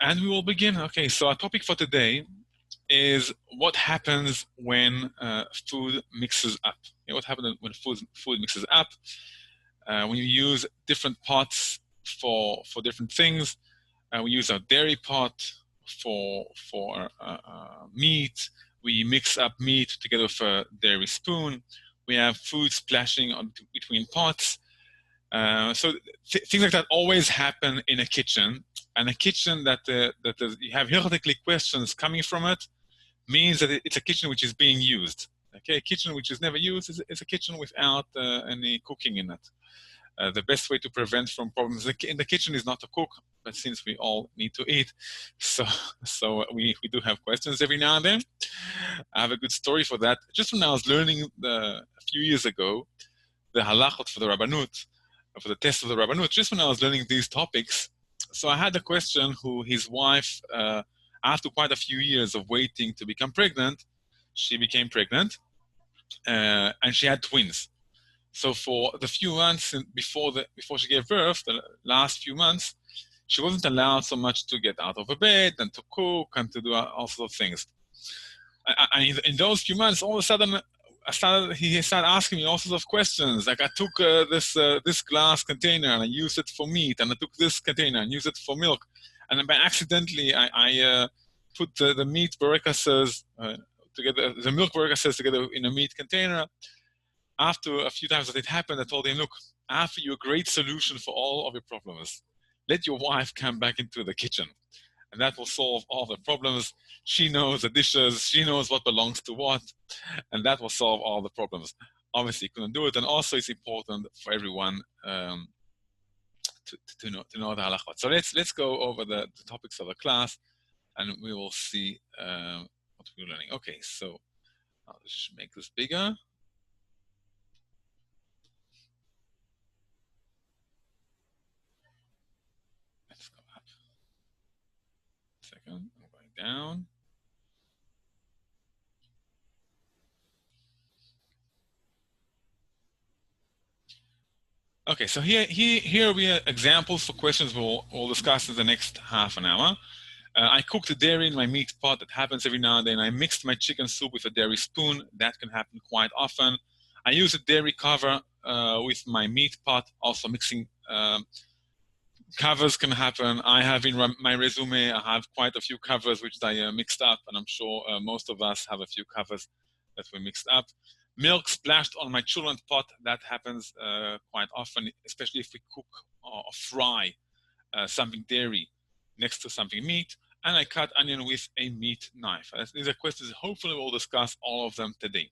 And we will begin. Okay, so our topic for today is what happens when food mixes up. What happens when food mixes up? When you use different pots for different things. We use our dairy pot for meat. We mix up meat together with a dairy spoon. We have food splashing between pots. So things like that always happen in a kitchen, and a kitchen that you have hierarchically questions coming from it means that it's a kitchen which is being used. Okay, a kitchen which is never used is a kitchen without any cooking in it. The best way to prevent from problems in the kitchen is not to cook, but since we all need to eat, so we do have questions every now and then. I have a good story for that. Just when I was learning a few years ago the halachot for the Rabbanut, for the test of the Rabbanut, just when I was learning these topics, so I had a question who his wife, after quite a few years of waiting to become pregnant, she became pregnant, and she had twins. So for the few months before she gave birth, the last few months, she wasn't allowed so much to get out of the bed and to cook and to do all sorts of things. And in those few months, all of a sudden, he started asking me all sorts of questions. Like I took this glass container and I used it for meat, and I took this container and used it for milk, and then by accidentally I put the meat barikasses together, the milk barikasses together in a meat container. After a few times that it happened, I told him, look, I have for you a great solution for all of your problems. Let your wife come back into the kitchen, and that will solve all the problems. She knows the dishes, she knows what belongs to what, and that will solve all the problems. Obviously, you couldn't do it, and also it's important for everyone to know the halachot. So let's go over the topics of the class, and we will see what we're learning. Okay, so I'll just make this bigger. Let's go up. Second, I'm going down. Okay, so here we have examples for questions we'll discuss in the next half an hour. I cooked the dairy in my meat pot. That happens every now and then. I mixed my chicken soup with a dairy spoon. That can happen quite often. I use a dairy cover with my meat pot. Also mixing covers can happen. I have in my resume, I have quite a few covers which I mixed up, and I'm sure most of us have a few covers that we mixed up. Milk splashed on my children's pot. That happens quite often, especially if we cook or fry something dairy next to something meat. And I cut onion with a meat knife. These are questions. Hopefully we'll discuss all of them today.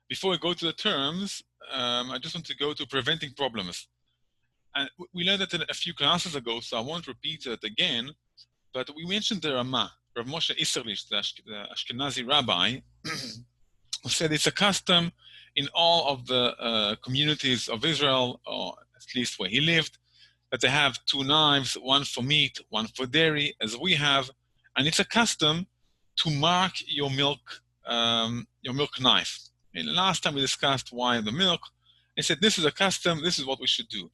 Before we go to the terms, I just want to go to preventing problems. And we learned that a few classes ago, so I won't repeat it again, but we mentioned the Ramah, Rav Moshe Isserlich, the Ashkenazi rabbi, who said it's a custom in all of the communities of Israel, or at least where he lived, that they have two knives, one for meat, one for dairy, as we have, and it's a custom to mark your milk knife. And last time we discussed why the milk, I said this is a custom, this is what we should do.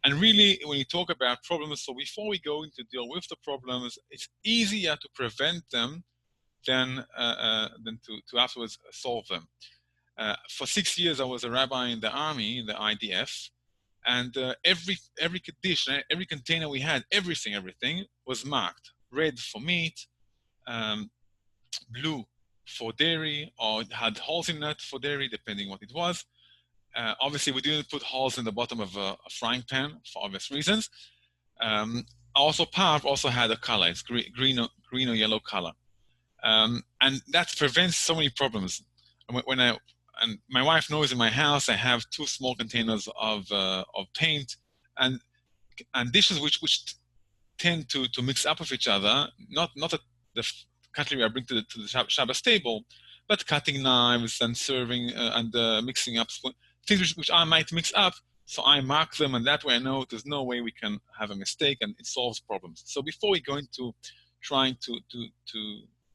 And really, when you talk about problems, so before we go into deal with the problems, it's easier to prevent them than to afterwards solve them. For 6 years, I was a rabbi in the army, in the IDF, and every dish, every container we had, everything was marked. Red for meat, blue for dairy, or had holes in it for dairy, depending what it was. Obviously, we didn't put holes in the bottom of a frying pan for obvious reasons. Also, parv also had a color. It's green or yellow color. And that prevents so many problems. And my wife knows in my house I have 2 small containers of paint and dishes which tend to mix up with each other. Not the cutlery I bring to the Shabbos table, but cutting knives and serving and mixing up things which I might mix up. So I mark them, and that way I know there's no way we can have a mistake, and it solves problems. So before we go into trying to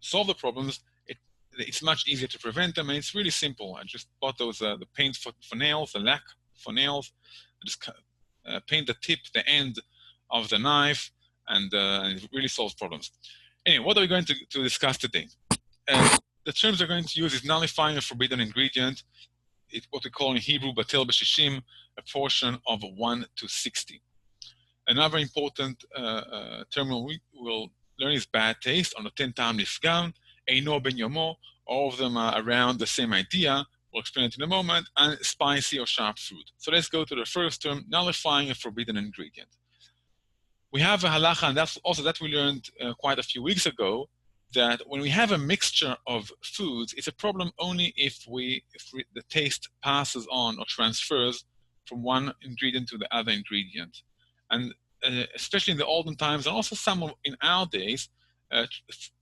solve the problems, it's much easier to prevent them, and it's really simple. I just bought those the paint for nails, the lac for nails. I just paint the tip, the end of the knife, and it really solves problems. Anyway, what are we going to discuss today? The terms we're going to use is nullifying a forbidden ingredient. It's what we call in Hebrew batel b'shishim, a portion of 1 to 60. Another important term we will learn is bad taste, or noten ta'am nifgam, eino ben yomo. All of them are around the same idea. We'll explain it in a moment, and spicy or sharp food. So let's go to the first term, nullifying a forbidden ingredient. We have a halacha, and that's also that we learned quite a few weeks ago, that when we have a mixture of foods, it's a problem only if the taste passes on or transfers from one ingredient to the other ingredient. And especially in the olden times, and also some in our days,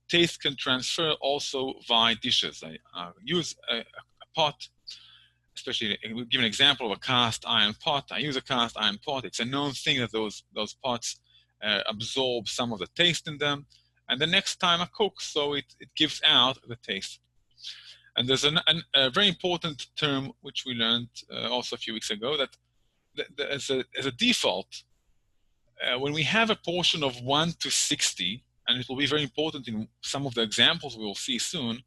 taste can transfer also via dishes. I use a pot, especially, we'll give an example of a cast iron pot. I use a cast iron pot. It's a known thing that those pots absorb some of the taste in them. And the next time I cook, so it gives out the taste. And there's a very important term which we learned also a few weeks ago, that as a default, when we have a portion of 1 to 60, and it will be very important in some of the examples we will see soon,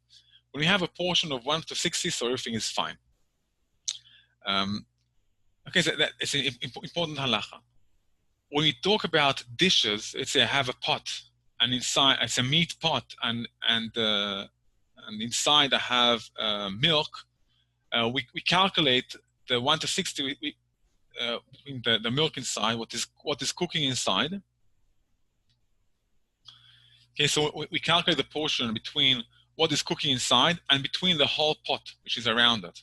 when we have a portion of 1 to 60, so everything is fine. Okay, so that is an important halacha. When we talk about dishes, let's say I have a pot, and inside it's a meat pot, and inside I have milk. We calculate the 1 to 60 between the milk inside, what is cooking inside. Okay, so we calculate the portion between what is cooking inside and between the whole pot which is around it.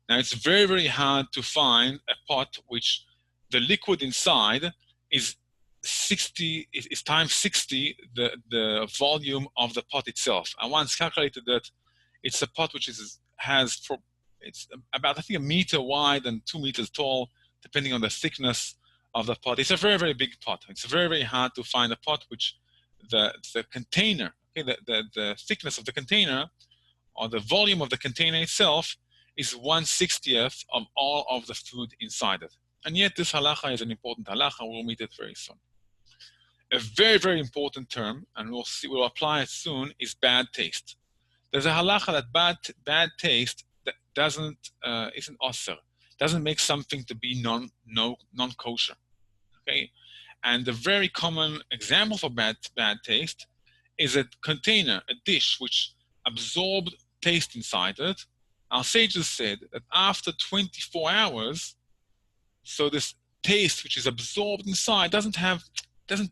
Now it's very, very hard to find a pot which the liquid inside is 60 is times 60 the volume of the pot itself. I once calculated that it's a pot which it's about, I think, 1 meter wide and 2 meters tall, depending on the thickness of the pot. It's a very, very big pot. It's very, very hard to find a pot which the container, okay, the thickness of the container or the volume of the container itself is 1/60th of all of the food inside it. And yet this halacha is an important halacha. We'll meet it very soon. A very, very important term, and we'll apply it soon, is bad taste. There's a halacha that bad taste that isn't osir, doesn't make something to be non-kosher. Okay, and the very common example for bad taste is a container, a dish which absorbed taste inside it. Our sages said that after 24 hours, so this taste which is absorbed inside doesn't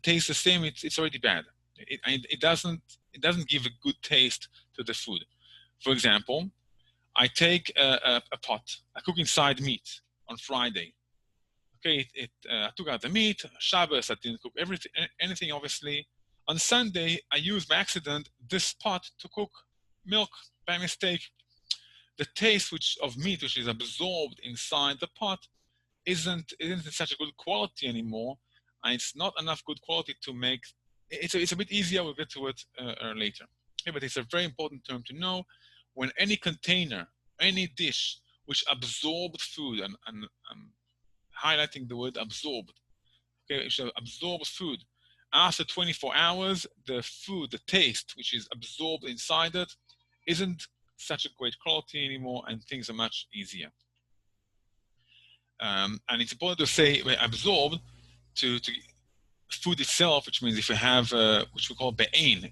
taste the same. It's already bad. It doesn't give a good taste to the food. For example, I take a pot. I cook inside meat on Friday. Okay, I took out the meat. Shabbos, I didn't cook anything, obviously. On Sunday, I used by accident this pot to cook milk by mistake. The taste of meat which is absorbed inside the pot isn't such a good quality anymore, and it's not enough good quality to make. It's a bit easier. We'll get to it later. Okay, but it's a very important term to know. When any container, any dish which absorbed food, and I'm highlighting the word absorbed, okay, which absorbs food, after 24 hours, the food, the taste which is absorbed inside it, isn't such a great quality anymore, and things are much easier. And it's important to say absorbed to food itself, which means if we have which we call be'ein,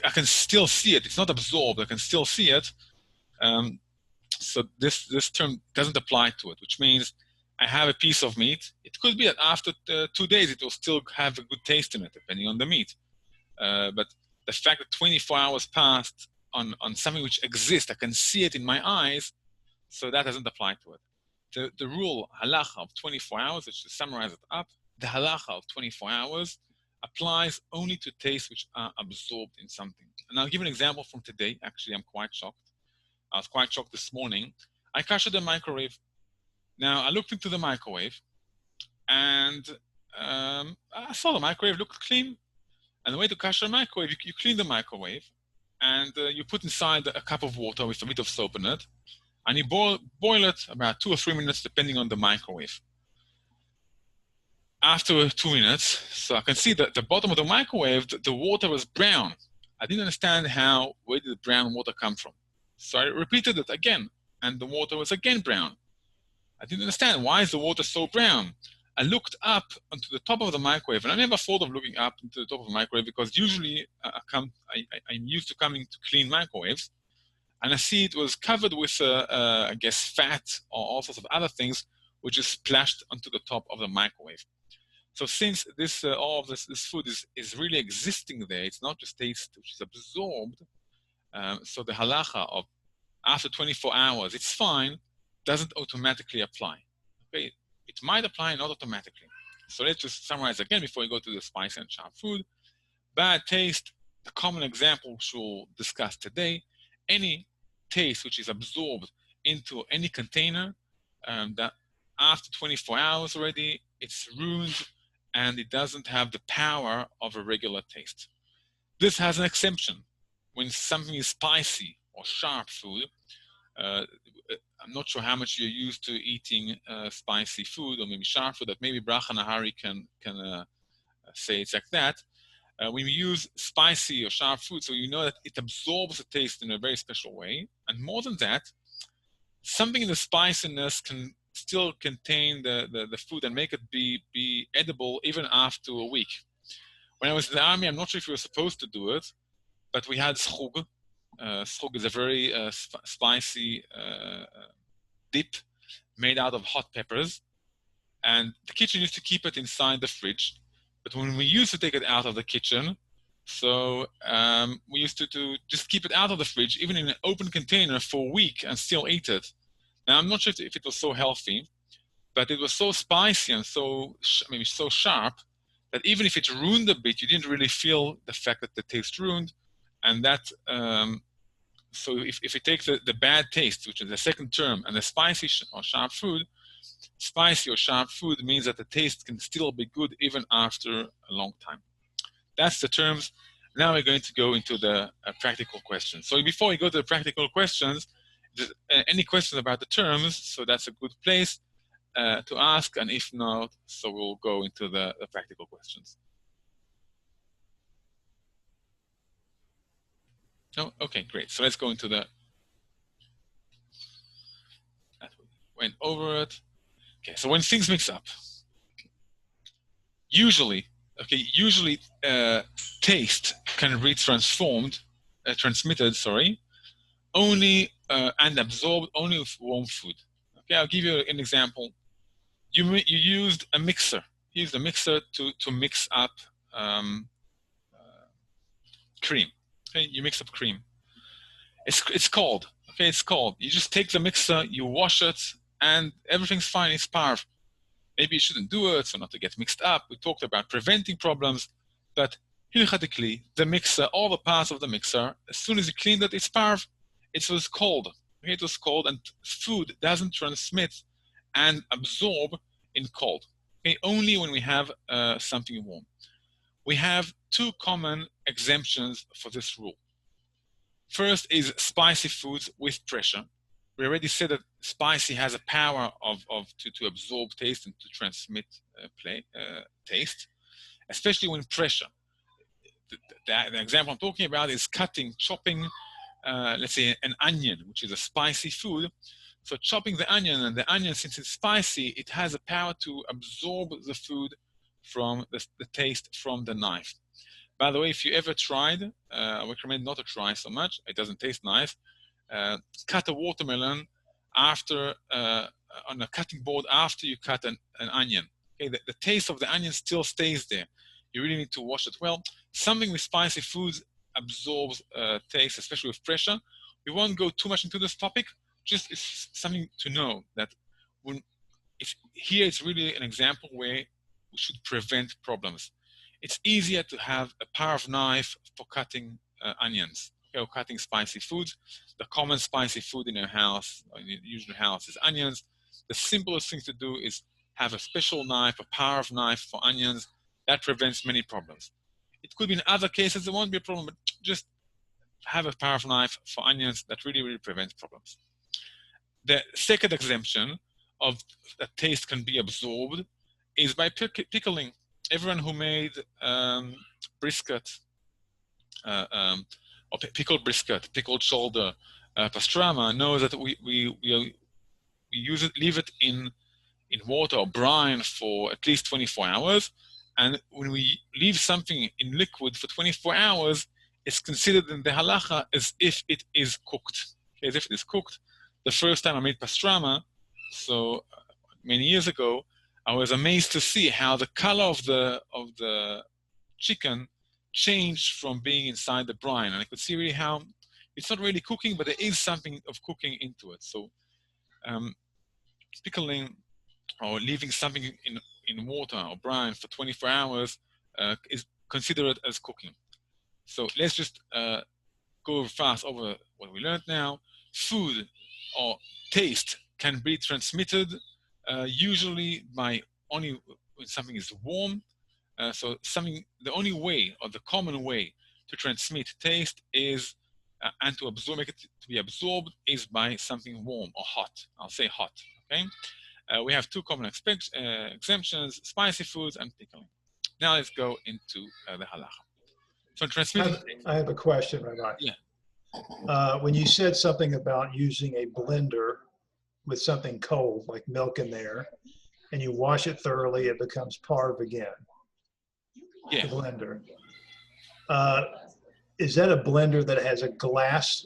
I can still see it. It's not absorbed. I can still see it. So this term doesn't apply to it, which means I have a piece of meat. It could be that after 2 days it will still have a good taste in it, depending on the meat. But the fact that 24 hours passed on something which exists, I can see it in my eyes, so that doesn't apply to it. The rule, halacha of 24 hours, which to summarize it up, the halacha of 24 hours applies only to tastes which are absorbed in something. And I'll give an example from today. Actually, I'm quite shocked. I was quite shocked this morning. I kashered the microwave. Now, I looked into the microwave, and I saw the microwave looked clean. And the way to kasher a microwave, you clean the microwave, and you put inside a cup of water with a bit of soap in it, and you boil it about 2 or 3 minutes, depending on the microwave. after 2 minutes, so I can see that the bottom of the microwave, the water was brown. I didn't understand where did the brown water come from. So I repeated it again, and the water was again brown. I didn't understand, why is the water so brown? I looked up onto the top of the microwave, and I never thought of looking up into the top of the microwave because usually I'm used to coming to clean microwaves, and I see it was covered with, I guess, fat or all sorts of other things, which is splashed onto the top of the microwave. So since all of this food is really existing there, it's not just taste which is absorbed. So the halacha of after 24 hours, it's fine, doesn't automatically apply. Okay, it might apply, not automatically. So let's just summarize again before we go to the spicy and sharp food. Bad taste, the common example which we'll discuss today, any taste which is absorbed into any container that after 24 hours already, it's ruined and it doesn't have the power of a regular taste. This has an exception. When something is spicy or sharp food, I'm not sure how much you're used to eating spicy food or maybe sharp food, that maybe Bracha Nahari can say it's like that. When we use spicy or sharp food, so you know that it absorbs the taste in a very special way. And more than that, something in the spiciness can still contain the food and make it be edible even after a week. When I was in the army, I'm not sure if we were supposed to do it, but we had schug. Schug is a very spicy dip made out of hot peppers, and the kitchen used to keep it inside the fridge. But when we used to take it out of the kitchen, so we used to just keep it out of the fridge, even in an open container for a week, and still eat it. Now, I'm not sure if it was so healthy, but it was so spicy and so maybe so sharp that even if it ruined a bit, you didn't really feel the fact that the taste ruined. And that, so if you take the bad taste, which is the second term, and the spicy or sharp food, spicy or sharp food means that the taste can still be good even after a long time. That's the terms. Now we're going to go into the practical questions. So before we go to the practical questions, any questions about the terms, so that's a good place to ask, and if not, so we'll go into the practical questions. No? Okay, great. So let's go into the, went over it. Okay, so when things mix up, usually taste can be transmitted, only and absorbed only with warm food. Okay, I'll give you an example. You used a mixer. You used a mixer to mix up cream. Okay, you mix up cream. It's cold. Okay, it's cold. You just take the mixer, you wash it, and everything's fine. It's parv. Maybe you shouldn't do it, so not to get mixed up. We talked about preventing problems, but hilchatically, the mixer, all the parts of the mixer, as soon as you cleaned it, it's parv. It was cold. Okay, it was cold, and food doesn't transmit and absorb in cold. Okay, only when we have something warm. We have two common exemptions for this rule. First is spicy foods with pressure. We already said that spicy has a power to absorb taste and to transmit taste, especially when pressure. The example I'm talking about is chopping, let's say an onion, which is a spicy food. So chopping the onion, and the onion, since it's spicy, it has a power to absorb the food from the taste from the knife. By the way, if you ever tried, I recommend not to try so much. It doesn't taste nice. Cut a watermelon after on a cutting board after you cut an onion. Okay, the taste of the onion still stays there. You really need to wash it well. Something with spicy foods absorbs taste, especially with pressure. We won't go too much into this topic. Just it's something to know that here it's really an example where we should prevent problems. It's easier to have a parv knife for cutting onions, okay, or cutting spicy foods. The common spicy food in your house, or in your usual house, is onions. The simplest thing to do is have a special knife, a parv knife for onions. That prevents many problems. It could be in other cases there won't be a problem, but just have a parv knife for onions. That really, really prevents problems. The second exemption of that taste can be absorbed is by pickling. Everyone who made brisket, or pickled brisket, pickled shoulder, pastrama, knows that we use it, leave it in water or brine for at least 24 hours. And when we leave something in liquid for 24 hours, it's considered in the halacha as if it is cooked. Okay, as if it is cooked. The first time I made pastrama, so many years ago, I was amazed to see how the color of the chicken changed from being inside the brine, and I could see really how it's not really cooking, but there is something of cooking into it. So pickling or leaving something in water or brine for 24 hours is considered as cooking. So let's just go fast over what we learned now. Food or taste can be transmitted usually by only when something is warm. So the only way, or the common way to transmit taste is, and to absorb, make it to be absorbed, is by something warm or hot. I'll say hot, okay? We have two common exemptions, spicy foods and pickling. Now let's go into the halacha. So transmitting. I have a question, Rabbi. Yeah. When you said something about using a blender with something cold, like milk in there, and you wash it thoroughly, it becomes parve again. Yeah. The blender. Is that a blender that has a glass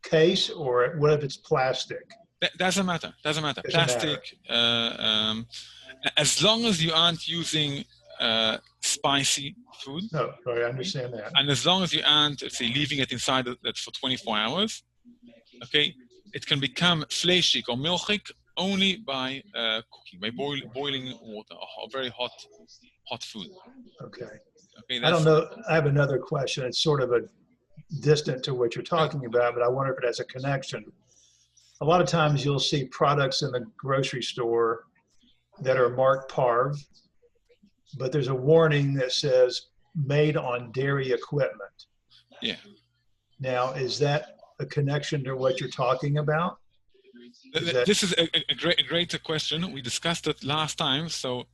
case, or what if it's plastic? Doesn't matter. Doesn't matter. Plastic. As long as you aren't using spicy food. No, I understand that. And as long as you aren't, let's say, leaving it inside that for 24 hours, okay, it can become fleishik or milchik only by cooking, by boiling water or very hot food. Okay. Okay. I don't know. I have another question. It's sort of distant to what you're talking about, but I wonder if it has a connection. A lot of times you'll see products in the grocery store that are marked parve, but there's a warning that says made on dairy equipment. Yeah. Now, is that a connection to what you're talking about? This is a great question. We discussed it last time, so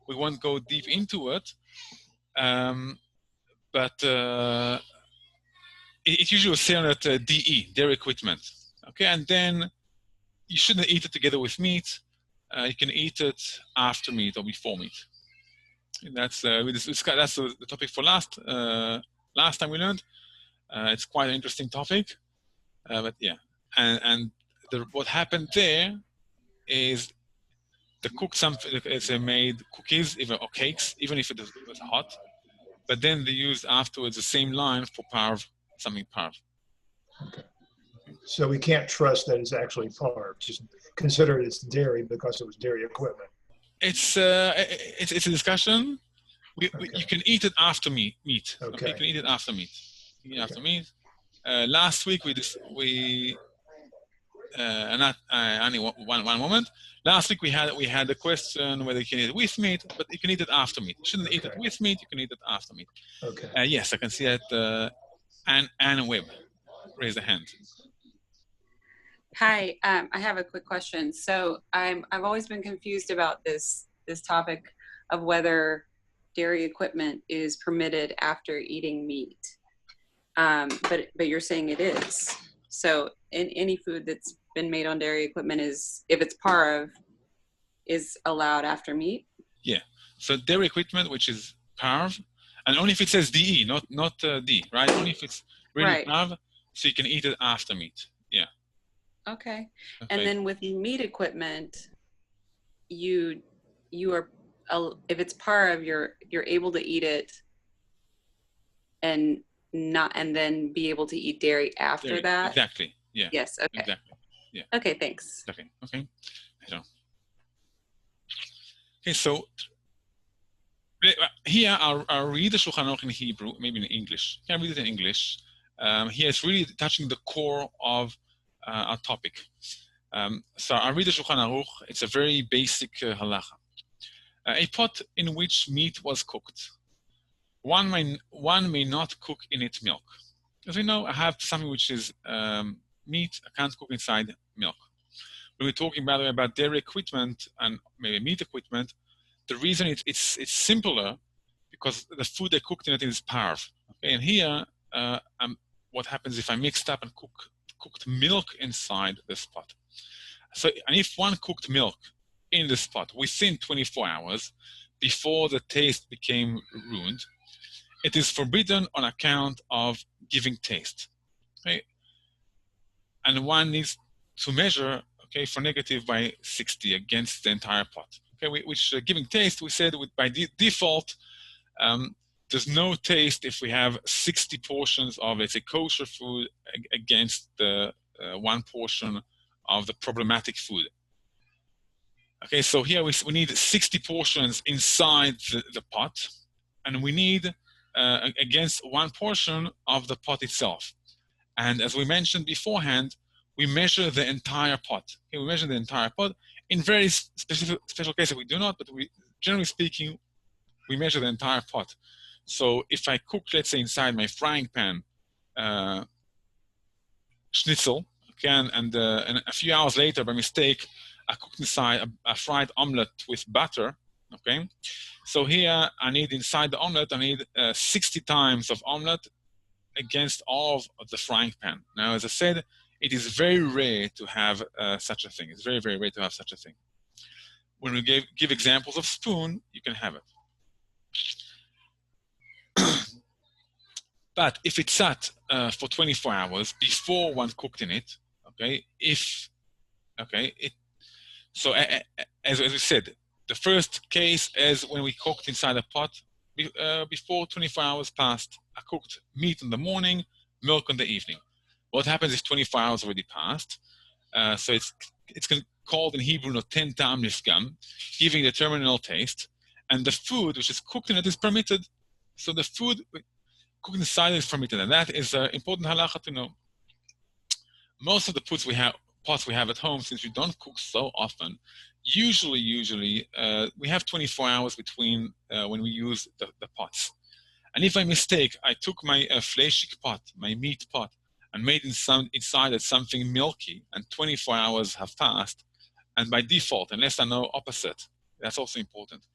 we won't go deep into it. But it usually was saying that DE, dairy equipment. Okay, and then you shouldn't eat it together with meat. You can eat it after meat or before meat. And that's the topic for last time we learned. It's quite an interesting topic, but yeah. And what happened there is the cooked something. They made cookies or cakes, even if it was hot. But then they used afterwards the same line for parve, something parve. Okay. So we can't trust that it's actually parve. Just consider it's dairy because it was dairy equipment. It's a discussion. You can eat it after meat. Okay. You can eat it after meat. After meat. Last week not only one moment. Last week we had the question whether you can eat it with meat, but you can eat it after meat. You shouldn't eat it with meat. You can eat it after meat. Okay. Yes, I can see that. Anne Webb raised a hand. Hi, I have a quick question. So I've always been confused about this topic of whether dairy equipment is permitted after eating meat. But you're saying it is. So in any food that's been made on dairy equipment if it's parve, is allowed after meat? Yeah. So dairy equipment, which is parve, and only if it says DE, not D, right? Only if it's really parve, so you can eat it after meat. Yeah. Okay. And then with meat equipment, you are, if it's parve, you're able to eat it and then be able to eat dairy after that. Exactly. Yeah. Yes. Okay. Exactly. Yeah. Okay. Thanks. Okay. Okay. So here I'll read the Shulchan Aruch in Hebrew, maybe in English. Can I read it in English? Here it's really touching the core of our topic. So I'll read the Shulchan Aruch. It's a very basic halacha. A pot in which meat was cooked. One may not cook in it milk. As we know, I have something which is meat. I can't cook inside milk. When we're talking, by the way, about dairy equipment and maybe meat equipment, the reason it's simpler because the food I cooked in it is parv. Okay, and here what happens if I mixed up and cooked milk inside this pot? So, and if one cooked milk in this pot within 24 hours before the taste became ruined, it is forbidden on account of giving taste. Okay, and one needs to measure, okay, for negative by 60 against the entire pot. Okay, which giving taste, we said by default, there's no taste if we have 60 portions of, let's say, kosher food against the 1 portion of the problematic food. Okay, so here we need 60 portions inside the pot, and we need against 1 portion of the pot itself. And as we mentioned beforehand, we measure the entire pot. Okay, we measure the entire pot. In very special cases, we do not, but generally speaking, we measure the entire pot. So if I cook, let's say, inside my frying pan, schnitzel, okay, and a few hours later, by mistake, I cooked inside a fried omelet with butter, okay? So here, I need inside the omelet, I need 60 times of omelet against all of the frying pan. Now, as I said, it is very rare to have such a thing. It's very, very rare to have such a thing. When we give examples of spoon, you can have it. But if it's sat for 24 hours before one cooked in it, okay, so as we said, the first case is when we cooked inside a pot before 24 hours passed. I cooked meat in the morning, milk in the evening. What happens if 24 hours already passed? So it's called in Hebrew noten ta'am nifgam, giving the terminal taste, and the food which is cooked in it is permitted. So the food cooked inside is permitted, and that is an important halacha to know. Most of the pots we have at home, since we don't cook so often, usually we have 24 hours between when we use the pots. And if by mistake I took my fleshik pot, my meat pot, and made inside it something milky, and 24 hours have passed, and by default, unless I know opposite, that's also important.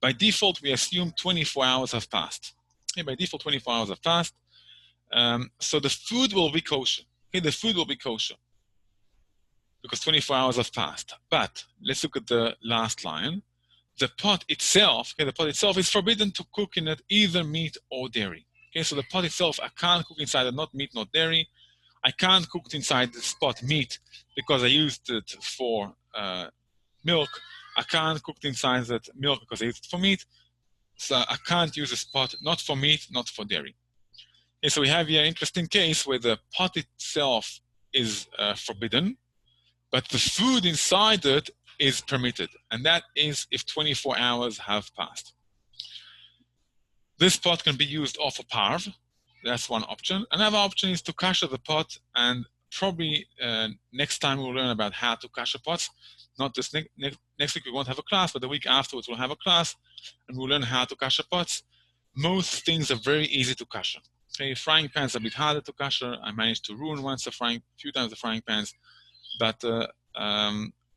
By default, we assume 24 hours have passed. Okay, by default, 24 hours have passed. So the food will be kosher. Okay, the food will be kosher because 24 hours have passed. But let's look at the last line. The pot itself, okay, the pot itself is forbidden to cook in it either meat or dairy. Okay, so the pot itself, I can't cook inside it, not meat, not dairy. I can't cook inside this pot meat because I used it for milk. I can't cook inside that milk because I used it for meat. So I can't use this pot, not for meat, not for dairy. Okay, so we have here an interesting case where the pot itself is forbidden, but the food inside it is permitted. And that is if 24 hours have passed. This pot can be used off a parv. That's one option. Another option is to kasher the pot, and probably next time we'll learn about how to kasher pots. Not this next week we won't have a class, but the week afterwards we'll have a class, and we'll learn how to kasher pots. Most things are very easy to kasher. Okay, frying pans are a bit harder to kasher. I managed to ruin few times the frying pans, but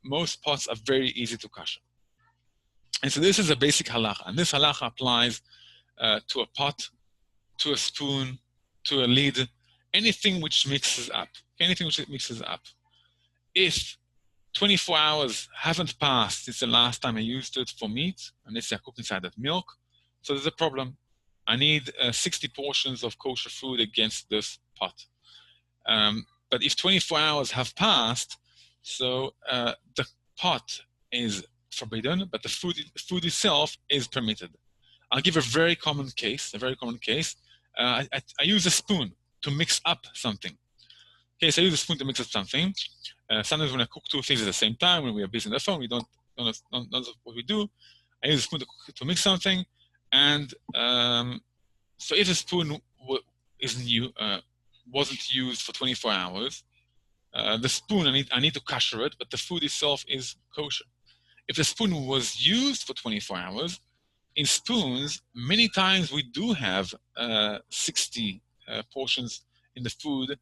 most pots are very easy to kasher. And so this is a basic halacha, and this halacha applies to a pot, to a spoon, to a lid, anything which mixes up. Anything which mixes up. If 24 hours haven't passed since the last time I used it for meat, and let's say I cooked inside that milk, so there's a problem. I need 60 portions of kosher food against this pot. But if 24 hours have passed, so the pot is forbidden, but the food itself is permitted. I'll give a very common case. I use a spoon to mix up something. Okay, so I use a spoon to mix up something. Sometimes when I cook two things at the same time, when we are busy on the phone, we don't know what we do. I use a spoon to mix something, and so if the spoon wasn't used for 24 hours, the spoon I need to kasher it, but the food itself is kosher. If the spoon was used for 24 hours, in spoons, many times we do have 60 portions in the food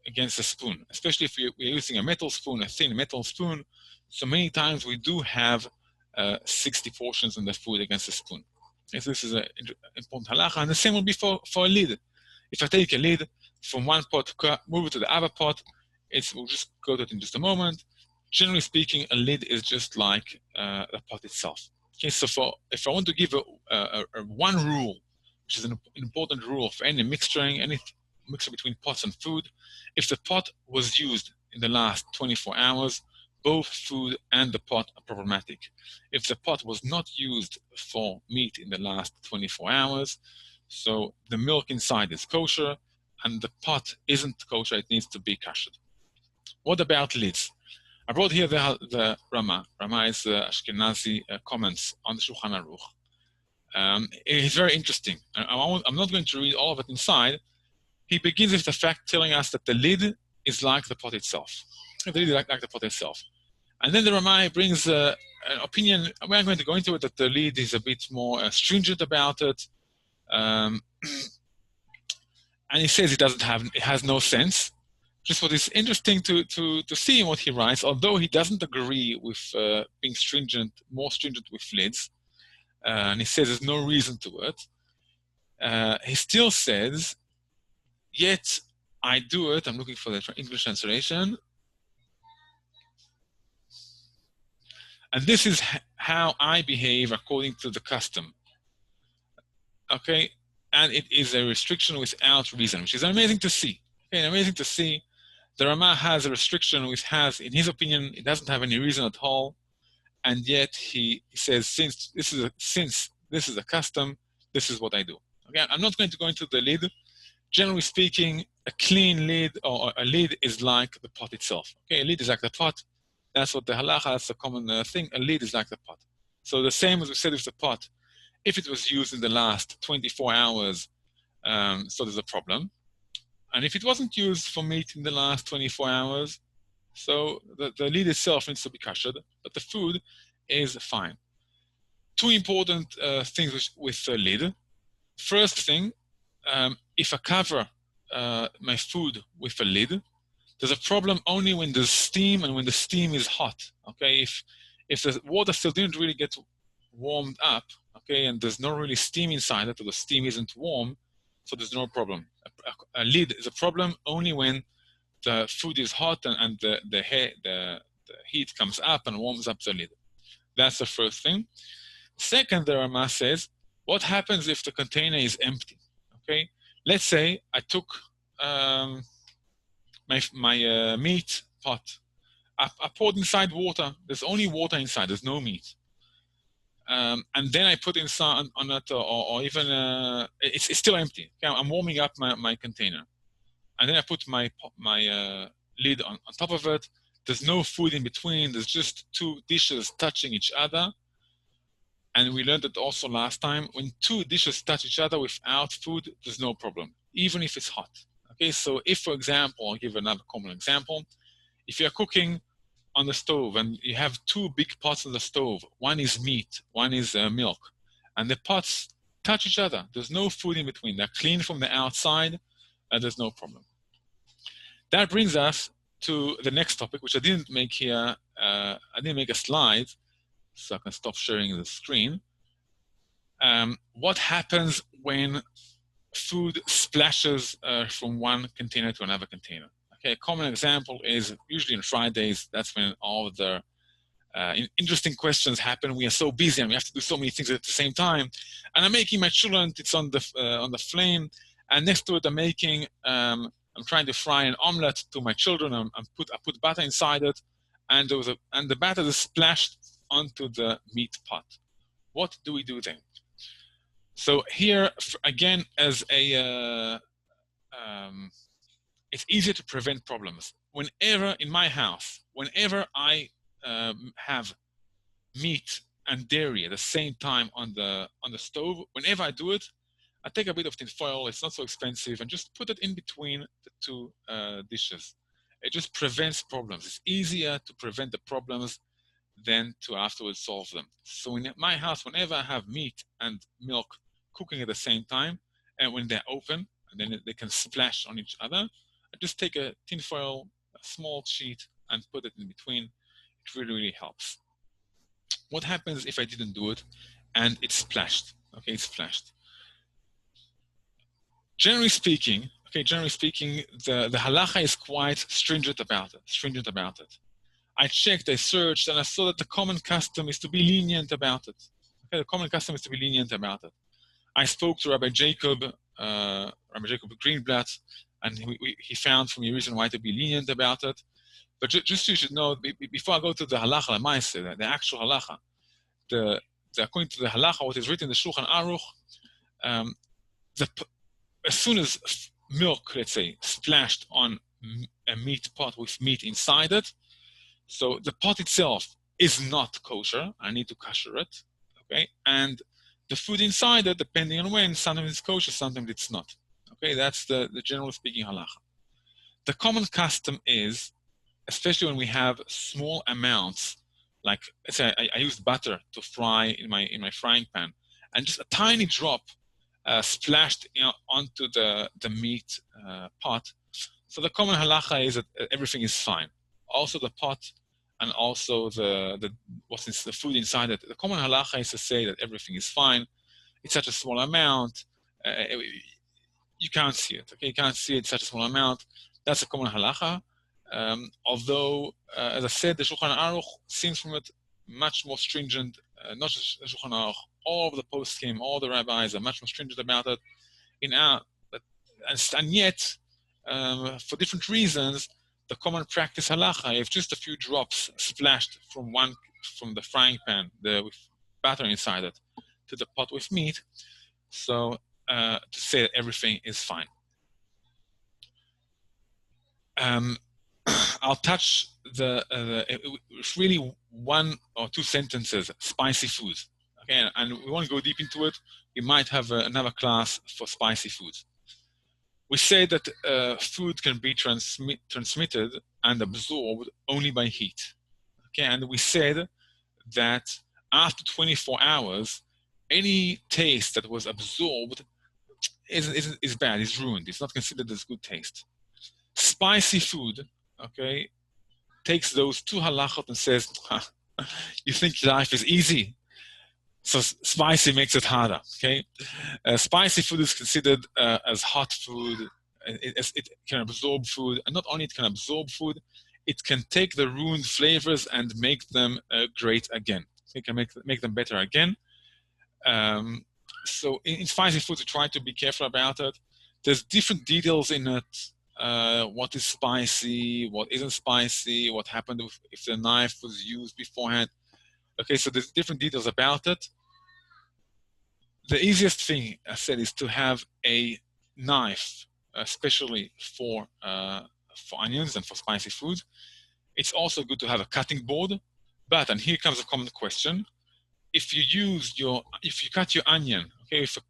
against a spoon, especially if we're using a metal spoon, a thin metal spoon. So many times we do have 60 portions in the food against a spoon. Okay, so this is an important halacha, and the same will be for a lid. If I take a lid from one pot, move it to the other pot, we'll just go to it in just a moment. Generally speaking, a lid is just like the pot itself. Okay, so if I want to give a one rule, which is an important rule for any mixturing, any mixture between pots and food, if the pot was used in the last 24 hours, both food and the pot are problematic. If the pot was not used for meat in the last 24 hours, so the milk inside is kosher, and the pot isn't kosher, it needs to be kashrut. What about lids? I brought here the Rama. Rama is Ashkenazi comments on the Shulchan Aruch. It's very interesting. I'm not going to read all of it inside. He begins with the fact telling us that the lid is like the pot itself. The lid is like the pot itself. And then the Rama brings an opinion, we are going to go into it, that the lid is a bit more stringent about it. And he says it has no sense. Just what is interesting to see in what he writes, although he doesn't agree with being more stringent with lids, and he says there's no reason to it, he still says, yet I do it. I'm looking for the English translation. And this is how I behave according to the custom. Okay? And it is a restriction without reason, which is amazing to see. Okay, amazing to see. The Rama has a restriction which has, in his opinion, it doesn't have any reason at all. And yet he says, since this is a custom, this is what I do. Okay, I'm not going to go into the lid. Generally speaking, a clean lid or a lid is like the pot itself. Okay, a lid is like the pot. That's what the halacha, that's a common thing. A lid is like the pot. So the same as we said with the pot, if it was used in the last 24 hours, so there's a problem. And if it wasn't used for meat in the last 24 hours, so the lid itself needs to be kashrut, but the food is fine. Two important things with the lid. First thing, if I cover my food with a lid, there's a problem only when there's steam and when the steam is hot. Okay, if the water still didn't really get warmed up, okay, and there's no really steam inside it, or the steam isn't warm, so there's no problem. A lid is a problem only when the food is hot and the heat comes up and warms up the lid. That's the first thing. Second, the Rama says, what happens if the container is empty? Okay, let's say I took my meat pot. I poured inside water. There's only water inside. There's no meat. And then I put inside on it, or even it's still empty. Okay? I'm warming up my container, and then I put my lid on top of it. There's no food in between. There's just two dishes touching each other. And we learned that also last time. When two dishes touch each other without food, there's no problem, even if it's hot. Okay, so if, for example, I'll give another common example. If you're cooking on the stove and you have two big pots on the stove, one is meat, one is milk, and the pots touch each other, there's no food in between, they're clean from the outside, there's no problem. That brings us to the next topic, which I didn't make here. I didn't make a slide, so I can stop sharing the screen. What happens when food splashes from one container to another container? Okay, a common example is usually on Fridays. That's when all the interesting questions happen. We are so busy and we have to do so many things at the same time. And I'm making my children. It's on the flame, and next to it, I'm trying to fry an omelet to my children. I put butter inside it, and the batter is splashed onto the meat pot. What do we do then? So here again, as it's easier to prevent problems. Whenever in my house, whenever I have meat and dairy at the same time on the stove, whenever I do it, I take a bit of tin foil. It's not so expensive, and just put it in between the two dishes. It just prevents problems. It's easier to prevent the problems than to afterwards solve them. So in my house, whenever I have meat and milk cooking at the same time, and when they're open, and then they can splash on each other, I just take a tin foil, a small sheet, and put it in between. It really, really helps. what happens if I didn't do it and it's splashed? Okay, it's splashed. Generally speaking, the halacha is quite stringent about it. I checked, I searched, and I saw that the common custom is to be lenient about it. Okay, the common custom is to be lenient about it. I spoke to Rabbi Jacob Greenblatt, and he found for me a reason why to be lenient about it. But just so you should know, before I go to the halacha, the actual halacha, according to the halacha, what is written in the Shulchan Aruch, as soon as milk, let's say, splashed on a meat pot with meat inside it, so the pot itself is not kosher. I need to kasher it, okay? And the food inside it, depending on when, sometimes it's kosher, sometimes it's not. Okay, that's the general speaking halacha. The common custom is, especially when we have small amounts, like let's say I used butter to fry in my frying pan, and just a tiny drop splashed onto the meat pot. So the common halacha is that everything is fine. Also the pot and also the food inside it. The common halacha is to say that everything is fine. It's such a small amount. You can't see it. Okay, you can't see it. Such a small amount. That's a common halacha. Although, as I said, the Shulchan Aruch seems from it much more stringent. Not just the Shulchan Aruch. All of the poskim, all the rabbis are much more stringent about it. And yet, for different reasons, the common practice halacha, if just a few drops splashed from the frying pan with batter inside it to the pot with meat, so to say that everything is fine. I'll touch it's really one or two sentences, spicy foods. Okay, and we won't go deep into it. We might have another class for spicy foods. We say that food can be transmitted and absorbed only by heat. Okay, and we said that after 24 hours, any taste that was absorbed is bad, is ruined. It's not considered as good taste. Spicy food, okay, takes those two halachot and says, you think life is easy? So spicy makes it harder, okay? Spicy food is considered as hot food. It can absorb food, and not only it can absorb food, it can take the ruined flavors and make them great again. It can make them better again. So in spicy food, we try to be careful about it. There's different details in it. What is spicy, what isn't spicy, what happened if the knife was used beforehand. Okay, so there's different details about it. The easiest thing, I said, is to have a knife, especially for onions and for spicy food. It's also good to have a cutting board, but, and here comes a common question, if you cut your onion, okay, with a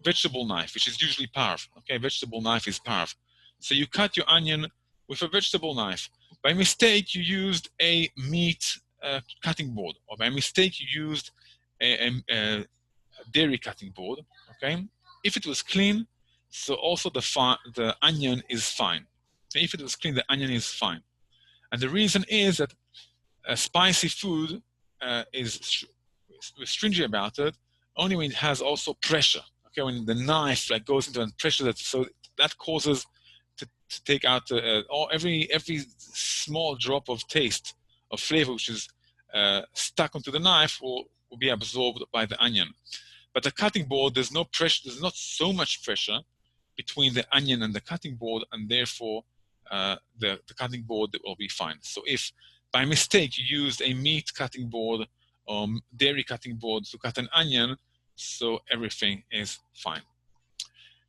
vegetable knife, which is usually parv, okay, vegetable knife is parv. So you cut your onion with a vegetable knife. By mistake, you used a meat cutting board, or by mistake, you used a dairy cutting board, okay? If it was clean, so also the onion is fine. If it was clean, the onion is fine. And the reason is that spicy food is stringent about it only when it has also pressure. Okay, when the knife goes into a pressure, that causes to take out every small drop of taste, of flavor, which is stuck onto the knife will be absorbed by the onion. But the cutting board, there's no pressure, there's not so much pressure between the onion and the cutting board, and therefore the cutting board will be fine. So if by mistake you used a meat cutting board or dairy cutting board to cut an onion, so everything is fine.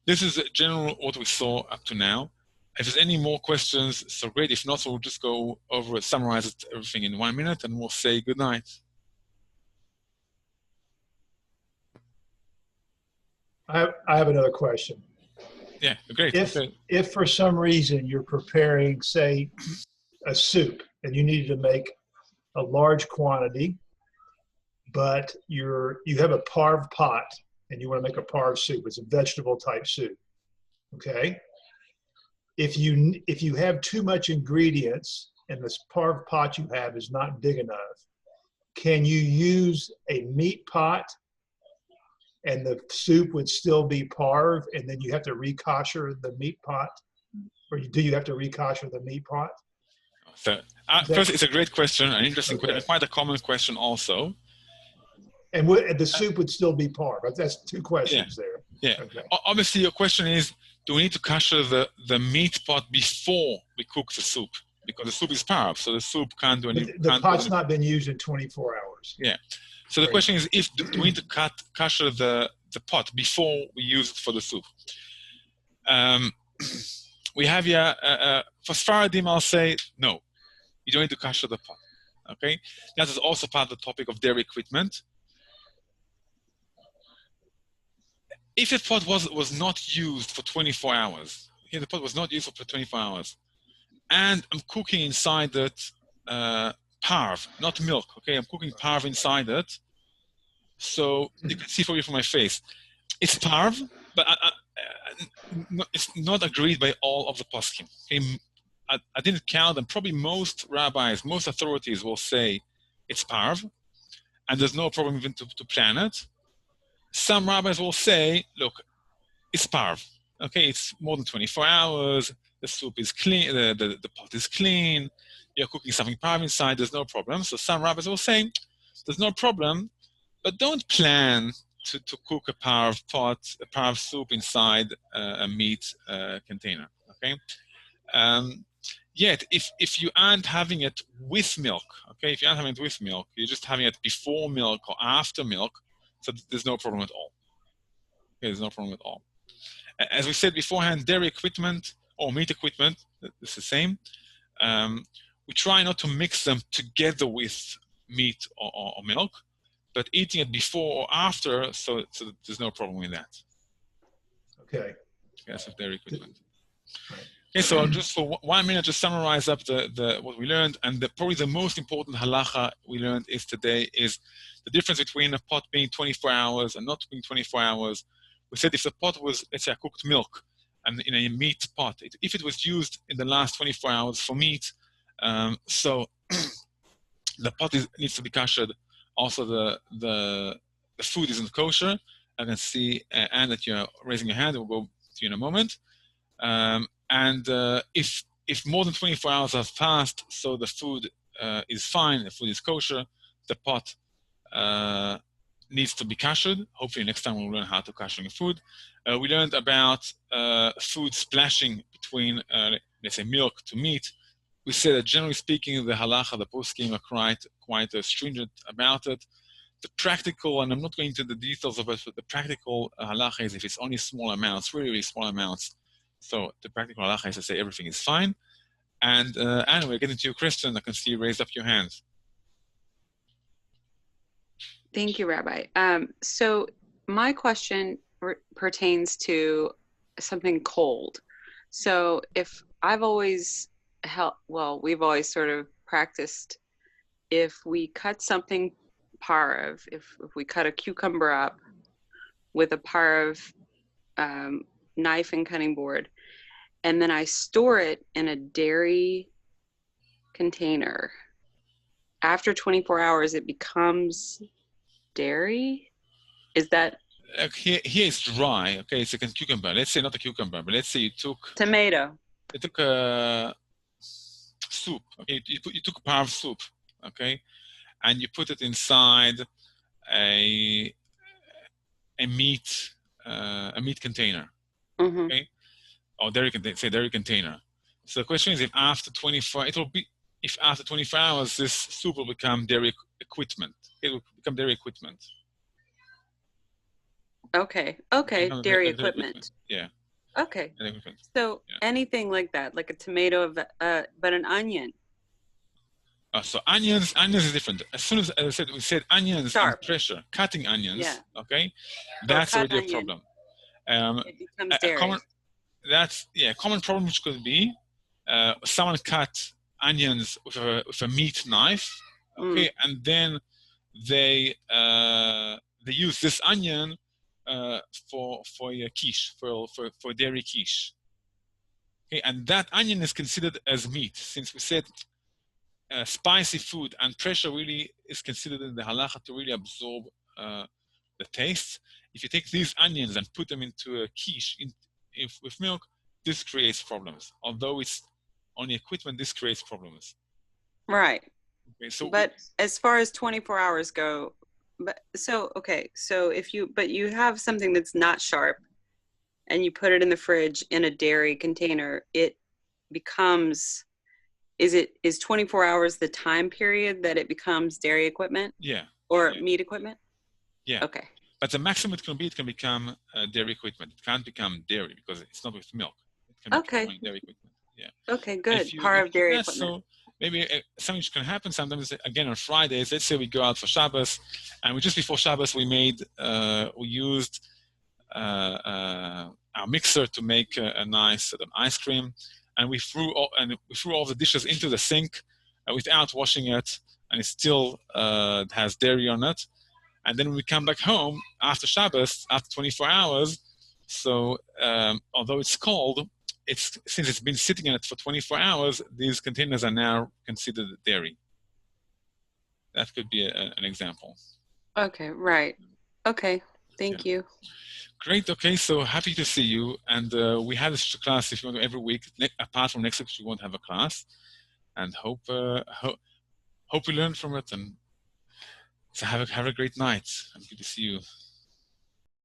This is general what we saw up to now. If there's any more questions, so great. If not, so we'll just go over it, summarize everything in 1 minute, and we'll say good night. I have another question. Yeah, great. If for some reason you're preparing, say, a soup, and you need to make a large quantity, but you have a parv pot, and you want to make a parv soup. It's a vegetable type soup. Okay. If you have too much ingredients and this parv pot you have is not big enough, can you use a meat pot and the soup would still be parve, and then you have to re-kosher the meat pot? Or do you have to re-kosher the meat pot? So, first, it's a great question, an interesting question, quite a common question also. And the soup would still be parve. That's two questions there. Yeah. Okay. Obviously, your question is, do we need to kosher the meat pot before we cook the soup? Because the soup is parve, so the soup can't do anything. The pot's not been used in 24 hours. Yeah. So the question is, do we need to kosher the pot before we use it for the soup? We have here, for Sfaradim, I'll say, no. You don't need to kosher the pot. Okay? That is also part of the topic of dairy equipment. If the pot was not used for 24 hours, the pot was not used for 24 hours, and I'm cooking inside it parve, not milk, okay? I'm cooking parve inside it. So you can see from my face. It's parve, but it's not agreed by all of the poskim. Okay? I didn't count, and probably most rabbis, most authorities will say it's parve, and there's no problem even to plan it. Some rabbis will say, look, it's parve. Okay, it's more than 24 hours, the soup is clean, the pot is clean, you're cooking something parve inside, there's no problem. So some rabbis will say, there's no problem, but don't plan to cook a parve pot, a parve soup inside a meat container, okay? Yet, if you aren't having it with milk, okay, if you aren't having it with milk, you're just having it before milk or after milk, so there's no problem at all. Okay, there's no problem at all. As we said beforehand, dairy equipment or meat equipment, it's the same. We try not to mix them together with meat or milk, but eating it before or after, so there's no problem with that. Okay. Yes, of dairy equipment. Okay, so just for 1 minute, just summarize up what we learned, and probably the most important halacha we learned today is the difference between a pot being 24 hours and not being 24 hours. We said if the pot was, let's say, a cooked milk, and in a meat pot, if it was used in the last 24 hours for meat, so the pot needs to be kashered. Also, the food isn't kosher. I can see, Anne, that you're raising your hand. We'll go to you in a moment. And if more than 24 hours have passed, so the food is fine, the food is kosher, the pot needs to be kashered. Hopefully next time we'll learn how to kasher food. We learned about food splashing between, let's say, milk to meat. We said that generally speaking, the halacha, the poskim are quite stringent about it. The practical, and I'm not going into the details of it, but the practical halacha is if it's only small amounts, really, really small amounts. So the practical halacha is to say everything is fine. And Anna, we're getting to your question. I can see you raised up your hands. Thank you, Rabbi. So my question pertains to something cold. So if I've always we've always sort of practiced, if we cut something parve, if we cut a cucumber up with a parve knife and cutting board, and then I store it in a dairy container, after 24 hours it becomes dairy? Is that here it's dry? Okay, it's a cucumber. Let's say not a cucumber, but let's say you took tomato. You took a soup. Okay, you took parve soup. Okay, and you put it inside a meat container. Mm-hmm. Okay, or dairy container. So the question is, if after 24 hours this soup will become dairy equipment. It will become dairy equipment. Okay, dairy equipment. Yeah. Okay. So anything like that, like a tomato, but an onion. So onions is different. As soon as I said, we said onions and pressure, cutting onions. Yeah. Okay, that's already a problem. It becomes dairy. A common problem which could be someone cut onions with a meat knife. Okay, and then they use this onion for a quiche, for dairy quiche. Okay, and that onion is considered as meat, since we said spicy food and pressure really is considered in the halacha to really absorb the taste. If you take these onions and put them into a quiche with milk, this creates problems. Although it's on equipment, this creates problems. Right. Okay, so but as far as 24 hours go, so if you have something that's not sharp and you put it in the fridge in a dairy container, it becomes, is 24 hours the time period that it becomes dairy equipment? Yeah. Or meat equipment? Yeah. Okay. But the maximum it can become dairy equipment. It can't become dairy because it's not with milk. It can become dairy equipment. Yeah. Okay, good. Part of dairy equipment. So maybe something can happen sometimes. Again, on Fridays, let's say we go out for Shabbos, and just before Shabbos we used our mixer to make a nice ice cream, and we threw all the dishes into the sink without washing it, and it still has dairy on it. And then when we come back home after Shabbos, after 24 hours, so although it's cold, since it's been sitting in it for 24 hours, these containers are now considered dairy. That could be an example. Okay, right. Okay, thank you. Great. Okay, so happy to see you. And we have this class if you want to every week. Apart from next week, we won't have a class. And hope we learn from it. And so have a great night. And good to see you.